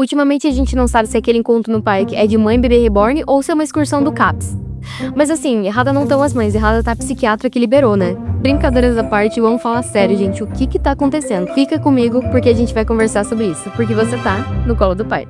Ultimamente a gente não sabe se aquele encontro no parque é de mãe bebê reborn ou se é uma excursão do CAPS. Mas assim, errada não estão as mães, errada tá a psiquiatra que liberou, né? Brincadeiras à parte, vamos falar sério, gente. O que tá acontecendo? Fica comigo porque a gente vai conversar sobre isso. Porque você tá no colo do pai.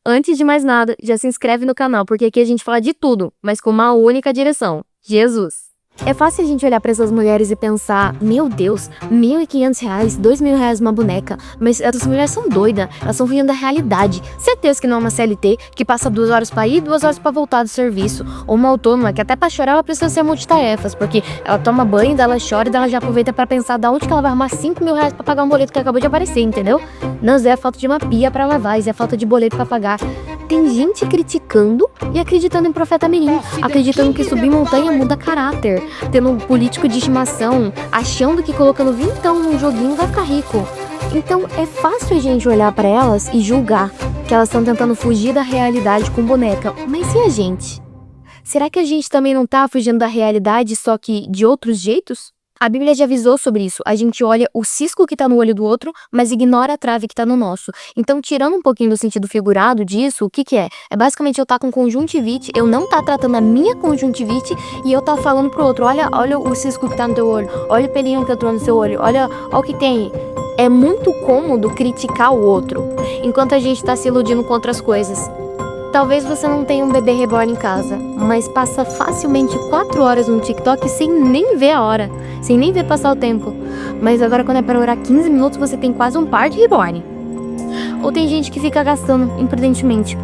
Antes de mais nada, já se inscreve no canal, porque aqui a gente fala de tudo, mas com uma única direção: Jesus. É fácil a gente olhar para essas mulheres e pensar, meu Deus, R$ 1.500, R$ 2.000 uma boneca, mas essas mulheres são doidas, elas estão fugindo da realidade. Certeza que não é uma CLT que passa 2 horas para ir e 2 horas para voltar do serviço, ou uma autônoma que até para chorar ela precisa ser multitarefas, porque ela toma banho, daí ela chora e daí ela já aproveita para pensar da onde que ela vai arrumar R$ 5.000 para pagar um boleto que acabou de aparecer, entendeu? Não, isso é falta de uma pia para lavar, isso é falta de boleto para pagar. Tem gente criticando e acreditando em profeta mirim, acreditando que subir montanha muda caráter, tendo um político de estimação, achando que colocando vintão num joguinho vai ficar rico. Então é fácil a gente olhar pra elas e julgar que elas estão tentando fugir da realidade com boneca. Mas e a gente? Será que a gente também não tá fugindo da realidade, só que de outros jeitos? A Bíblia já avisou sobre isso. A gente olha o cisco que tá no olho do outro, mas ignora a trave que tá no nosso. Então, tirando um pouquinho do sentido figurado disso, o que é? É basicamente eu tá com conjuntivite, eu não tá tratando a minha conjuntivite e eu tá falando pro outro, olha o cisco que tá no teu olho, olha o pelinho que entrou no seu olho, olha o que tem. É muito cômodo criticar o outro, enquanto a gente tá se iludindo com outras coisas. Talvez você não tenha um bebê reborn em casa, mas passa facilmente 4 horas no TikTok sem nem ver a hora, sem nem ver passar o tempo. Mas agora quando é para orar 15 minutos, você tem quase um par de reborn. Ou tem gente que fica gastando imprudentemente.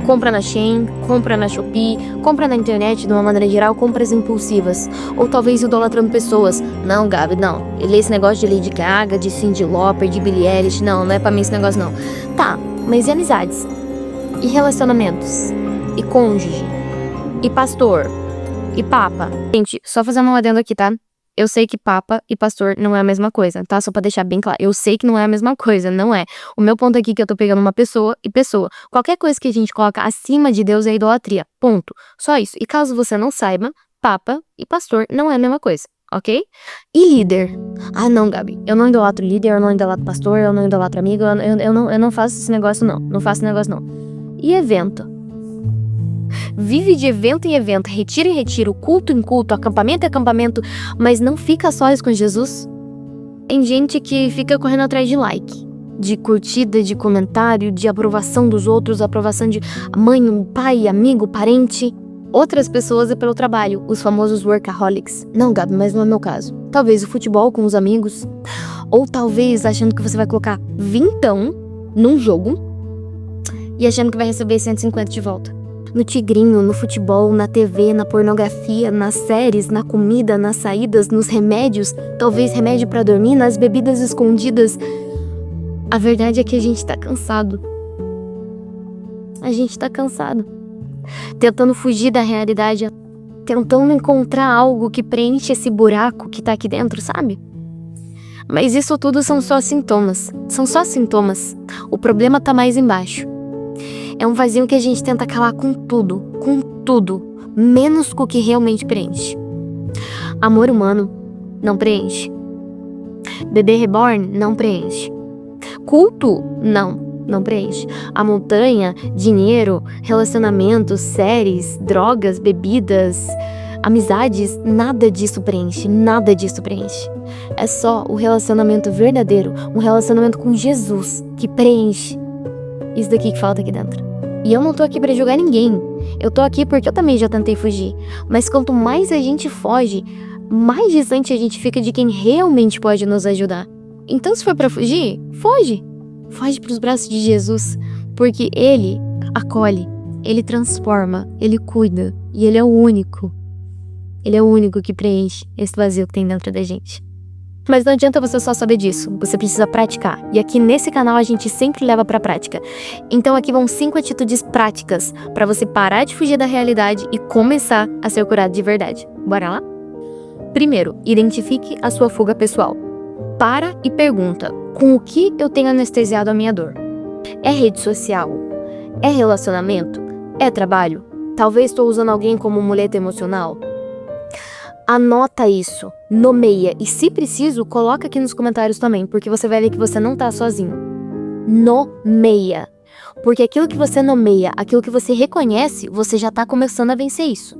Compra na Shein, compra na Shopee, compra na internet de uma maneira geral, compras impulsivas. Ou talvez idolatrando pessoas. Não, Gabi, não. Ele esse negócio de Lady Gaga, de Cyndi Lauper, de Billie Eilish, não é pra mim esse negócio não. Tá, mas e amizades? E relacionamentos? E cônjuge? E pastor? E papa? Gente, só fazendo um adendo aqui, tá? Eu sei que papa e pastor não é a mesma coisa, tá? Só pra deixar bem claro. Eu sei que não é a mesma coisa, não é. O meu ponto aqui é que eu tô pegando uma pessoa e pessoa. Qualquer coisa que a gente coloca acima de Deus é idolatria. Ponto. Só isso. E caso você não saiba, papa e pastor não é a mesma coisa, ok? E líder? Ah, não, Gabi. Eu não idolatro líder, eu não idolatro pastor, eu não idolatro amigo, eu não faço esse negócio, não. Não faço esse negócio, não. E evento? Vive de evento em evento, retiro em retiro, culto em culto, acampamento em acampamento, mas não fica só isso com Jesus? Tem gente que fica correndo atrás de like, de curtida, de comentário, de aprovação dos outros, aprovação de mãe, pai, amigo, parente. Outras pessoas é pelo trabalho, os famosos workaholics. Não, Gabi, mas não é meu caso. Talvez o futebol com os amigos, ou talvez achando que você vai colocar vintão num jogo e achando que vai receber 150 de volta. No tigrinho, no futebol, na TV, na pornografia, nas séries, na comida, nas saídas, nos remédios, talvez remédio pra dormir, nas bebidas escondidas. A verdade é que a gente tá cansado. A gente tá cansado. Tentando fugir da realidade, tentando encontrar algo que preenche esse buraco que tá aqui dentro, sabe? Mas isso tudo são só sintomas. São só sintomas. O problema tá mais embaixo. É um vazio que a gente tenta calar com tudo, menos com o que realmente preenche. Amor humano não preenche. Bebê reborn não preenche. Culto não preenche. A montanha, dinheiro, relacionamentos, séries, drogas, bebidas, amizades, nada disso preenche, nada disso preenche. É só o relacionamento verdadeiro, um relacionamento com Jesus que preenche. Isso daqui que falta aqui dentro. E eu não tô aqui pra julgar ninguém. Eu tô aqui porque eu também já tentei fugir. Mas quanto mais a gente foge, mais distante a gente fica de quem realmente pode nos ajudar. Então se for pra fugir, foge. Foge pros braços de Jesus. Porque Ele acolhe, Ele transforma, Ele cuida. E Ele é o único. Ele é o único que preenche esse vazio que tem dentro da gente. Mas não adianta você só saber disso, você precisa praticar. E aqui nesse canal a gente sempre leva pra prática. Então aqui vão 5 atitudes práticas pra você parar de fugir da realidade e começar a ser curado de verdade. Bora lá? Primeiro, identifique a sua fuga pessoal. Para e pergunta, com o que eu tenho anestesiado a minha dor? É rede social? É relacionamento? É trabalho? Talvez estou usando alguém como muleta emocional? Anota isso, nomeia e, se preciso, coloca aqui nos comentários também, porque você vai ver que você não tá sozinho. Nomeia. Porque aquilo que você nomeia, aquilo que você reconhece, você já tá começando a vencer isso.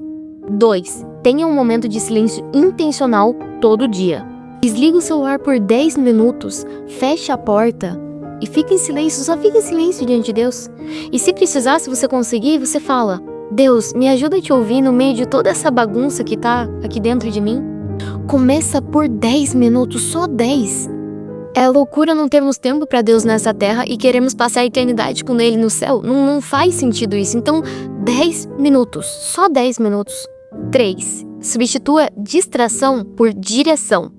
2. Tenha um momento de silêncio intencional todo dia. Desliga o celular por 10 minutos, fecha a porta e fica em silêncio, só fica em silêncio diante de Deus. E se precisar, se você conseguir, você fala: Deus, me ajuda a te ouvir no meio de toda essa bagunça que tá aqui dentro de mim. Começa por 10 minutos, só 10. É loucura não termos tempo para Deus nessa terra e queremos passar a eternidade com Ele no céu. Não faz sentido isso. Então, 10 minutos, só 10 minutos. 3. Substitua distração por direção.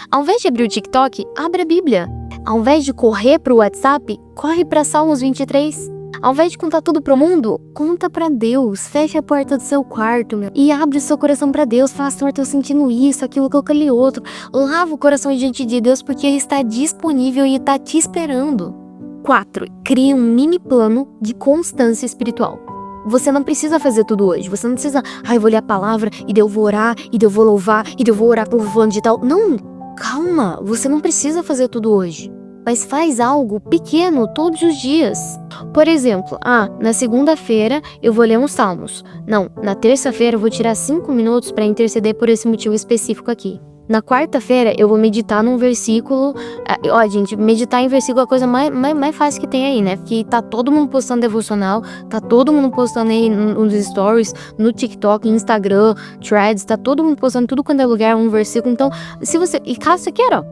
Ao invés de abrir o TikTok, abre a Bíblia. Ao invés de correr pro WhatsApp, corre para Salmos 23. Ao invés de contar tudo pro mundo, conta pra Deus. Fecha a porta do seu quarto, e abre o seu coração pra Deus. Fala: Senhor, tô sentindo isso, aquilo, aquele outro. Lava o coração diante de Deus, porque Ele está disponível e está te esperando. 4. Cria um mini plano de constância espiritual. Você não precisa fazer tudo hoje. Você não precisa: eu vou ler a palavra, e daí eu vou orar, e daí eu vou louvar, e daí eu vou orar pro fulano de tal. Não, calma. Você não precisa fazer tudo hoje. Mas faz algo pequeno todos os dias. Por exemplo, na segunda-feira eu vou ler uns salmos. Não, na terça-feira eu vou tirar 5 minutos para interceder por esse motivo específico aqui. Na quarta-feira eu vou meditar num versículo. Gente, meditar em versículo é a coisa mais fácil que tem aí, né? Porque tá todo mundo postando devocional, tá todo mundo postando aí nos stories, no TikTok, no Instagram, Threads, tá todo mundo postando tudo quando é lugar um versículo. Então, se você... E caso você queira,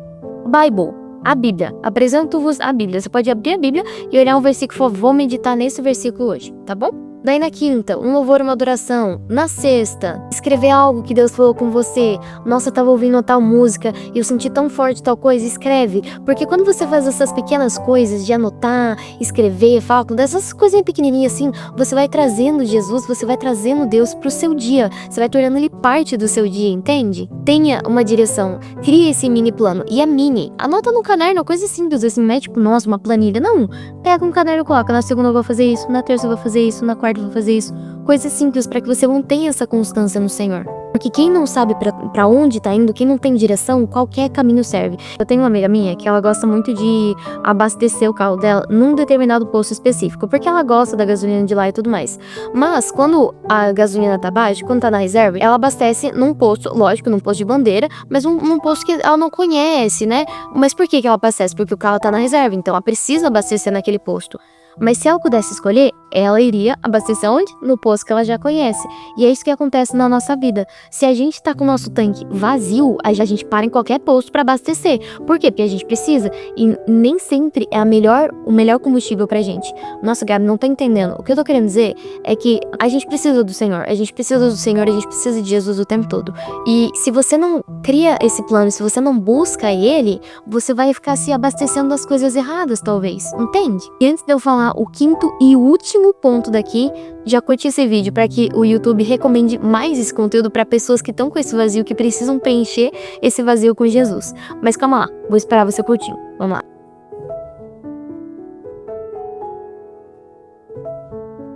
Bible. A Bíblia. Apresento-vos a Bíblia. Você pode abrir a Bíblia e olhar um versículo e falar: vou meditar nesse versículo hoje, tá bom? Daí na quinta, um louvor, uma adoração. Na sexta, escrever algo que Deus falou com você. Nossa, eu tava ouvindo tal música e eu senti tão forte tal coisa. Escreve. Porque quando você faz essas pequenas coisas de anotar, escrever, falar, dessas coisinhas pequenininhas assim, você vai trazendo Jesus, você vai trazendo Deus pro seu dia. Você vai tornando Ele parte do seu dia, entende? Tenha uma direção. Crie esse mini plano. E é mini. Anota no caderno, coisa simples assim, não é tipo, nossa, uma planilha. Não. Pega um caderno e coloca: na segunda eu vou fazer isso, na terça eu vou fazer isso, na quarta eu vou fazer isso. Coisas simples para que você mantenha essa constância no Senhor. Porque quem não sabe pra onde tá indo, quem não tem direção, qualquer caminho serve. Eu tenho uma amiga minha que ela gosta muito de abastecer o carro dela num determinado posto específico, porque ela gosta da gasolina de lá e tudo mais. Mas quando a gasolina tá baixa, quando tá na reserva, ela abastece num posto, lógico, num posto de bandeira, mas num posto que ela não conhece, né? Mas por que ela abastece? Porque o carro tá na reserva, então ela precisa abastecer naquele posto. Mas se ela pudesse escolher, ela iria abastecer onde? No posto que ela já conhece. E é isso que acontece na nossa vida. Se a gente tá com o nosso tanque vazio, a gente para em qualquer posto para abastecer. Por quê? Porque a gente precisa. E nem sempre é o melhor combustível pra gente. Nossa, Gabi, não tá entendendo. O que eu tô querendo dizer é que a gente precisa do Senhor. A gente precisa do Senhor, a gente precisa de Jesus o tempo todo. E se você não cria esse plano, se você não busca Ele, você vai ficar se abastecendo das coisas erradas, talvez. Entende? E antes de eu falar o quinto e último ponto daqui, já curte esse vídeo para que o YouTube recomende mais esse conteúdo para pessoas que estão com esse vazio, que precisam preencher esse vazio com Jesus. Mas calma lá, vou esperar você curtir. Vamos lá.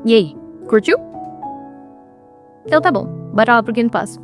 E aí, curtiu? Então tá bom, bora lá pro quinto passo.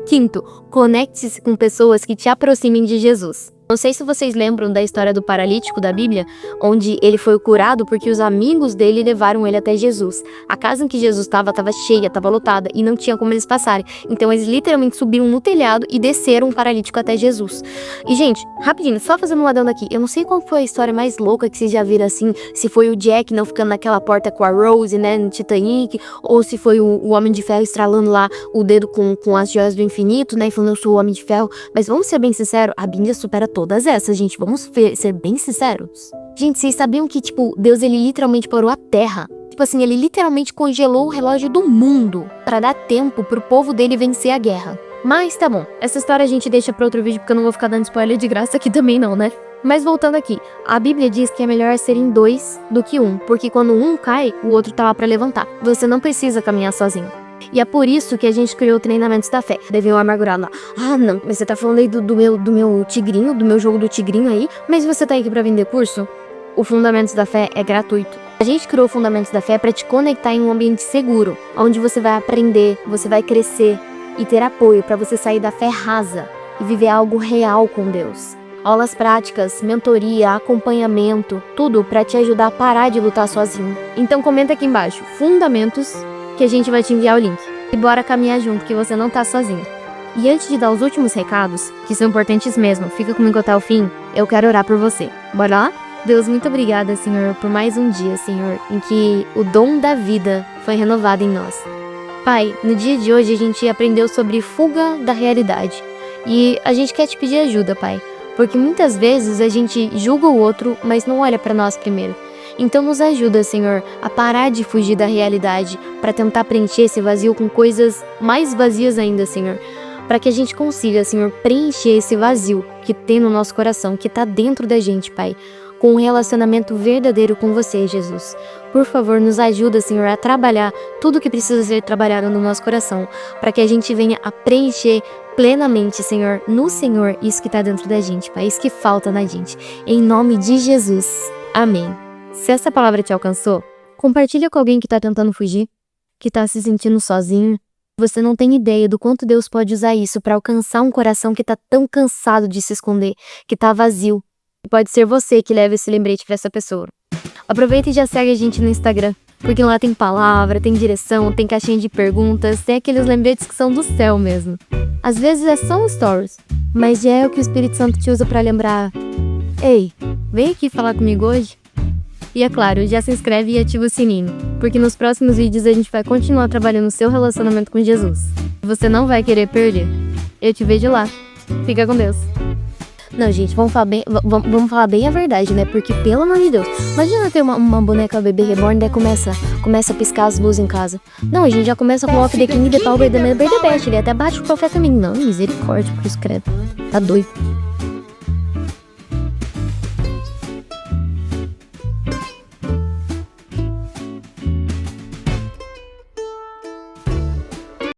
Quinto, conecte-se com pessoas que te aproximem de Jesus. Não sei se vocês lembram da história do paralítico da Bíblia, onde ele foi curado porque os amigos dele levaram ele até Jesus. A casa em que Jesus estava cheia, estava lotada e não tinha como eles passarem. Então eles literalmente subiram no telhado e desceram o paralítico até Jesus. E gente, rapidinho, só fazendo um adendo aqui, eu não sei qual foi a história mais louca que vocês já viram assim, se foi o Jack não ficando naquela porta com a Rose, né, no Titanic, ou se foi o Homem de Ferro estralando lá o dedo com as joias do infinito, né, e falando: eu sou o Homem de Ferro. Mas vamos ser bem sinceros, a Bíblia supera todas essas, gente. Vamos ser bem sinceros. Gente, vocês sabiam que, tipo, Deus, ele literalmente parou a terra? Tipo assim, ele literalmente congelou o relógio do mundo pra dar tempo pro povo dele vencer a guerra. Mas tá bom, essa história a gente deixa pra outro vídeo, porque eu não vou ficar dando spoiler de graça aqui também não, né? Mas voltando aqui, a Bíblia diz que é melhor serem dois do que um, porque quando um cai, o outro tá lá pra levantar. Você não precisa caminhar sozinho. E é por isso que a gente criou treinamentos da fé. Deveu amargurar lá: ah, não, mas você tá falando aí do meu tigrinho, do meu jogo do tigrinho aí, mas você tá aqui pra vender curso? O Fundamentos da Fé é gratuito. A gente criou o Fundamentos da Fé pra te conectar em um ambiente seguro, onde você vai aprender, você vai crescer. e ter apoio para você sair da fé rasa e viver algo real com Deus. Aulas práticas, mentoria, acompanhamento, tudo para te ajudar a parar de lutar sozinho. Então comenta aqui embaixo, fundamentos, que a gente vai te enviar o link. E bora caminhar junto, que você não tá sozinho. E antes de dar os últimos recados, que são importantes mesmo, fica comigo até o fim, eu quero orar por você. Bora lá? Deus, muito obrigada, Senhor, por mais um dia, Senhor, em que o dom da vida foi renovado em nós. Pai, no dia de hoje a gente aprendeu sobre fuga da realidade. E a gente quer te pedir ajuda, Pai. Porque muitas vezes a gente julga o outro, mas não olha para nós primeiro. Então nos ajuda, Senhor, a parar de fugir da realidade, para tentar preencher esse vazio com coisas mais vazias ainda, Senhor. Para que a gente consiga, Senhor, preencher esse vazio que tem no nosso coração, que está dentro da gente, Pai, com um relacionamento verdadeiro com você, Jesus. Por favor, nos ajuda, Senhor, a trabalhar tudo que precisa ser trabalhado no nosso coração, para que a gente venha a preencher plenamente, Senhor, no Senhor, isso que está dentro da gente, Pai, isso que falta na gente. Em nome de Jesus. Amém. Se essa palavra te alcançou, compartilha com alguém que está tentando fugir, que está se sentindo sozinho. Você não tem ideia do quanto Deus pode usar isso para alcançar um coração que está tão cansado de se esconder, que está vazio. E pode ser você que leva esse lembrete para essa pessoa. Aproveita e já segue a gente no Instagram, porque lá tem palavra, tem direção, tem caixinha de perguntas, tem aqueles lembretes que são do céu mesmo. Às vezes é só um stories, mas já é o que o Espírito Santo te usa para lembrar. Ei, vem aqui falar comigo hoje? E é claro, já se inscreve e ativa o sininho, porque nos próximos vídeos a gente vai continuar trabalhando o seu relacionamento com Jesus. Você não vai querer perder. Eu te vejo lá. Fica com Deus. Não, gente, vamos falar bem a verdade, né? Porque, pelo amor de Deus, imagina ter uma boneca bebê reborn, daí começa a piscar as luzes em casa. Não, a gente já começa com o off the king, the power, the man, the best. Ele até bate o profeta mim. Não, misericórdia, cruz credo. Tá doido.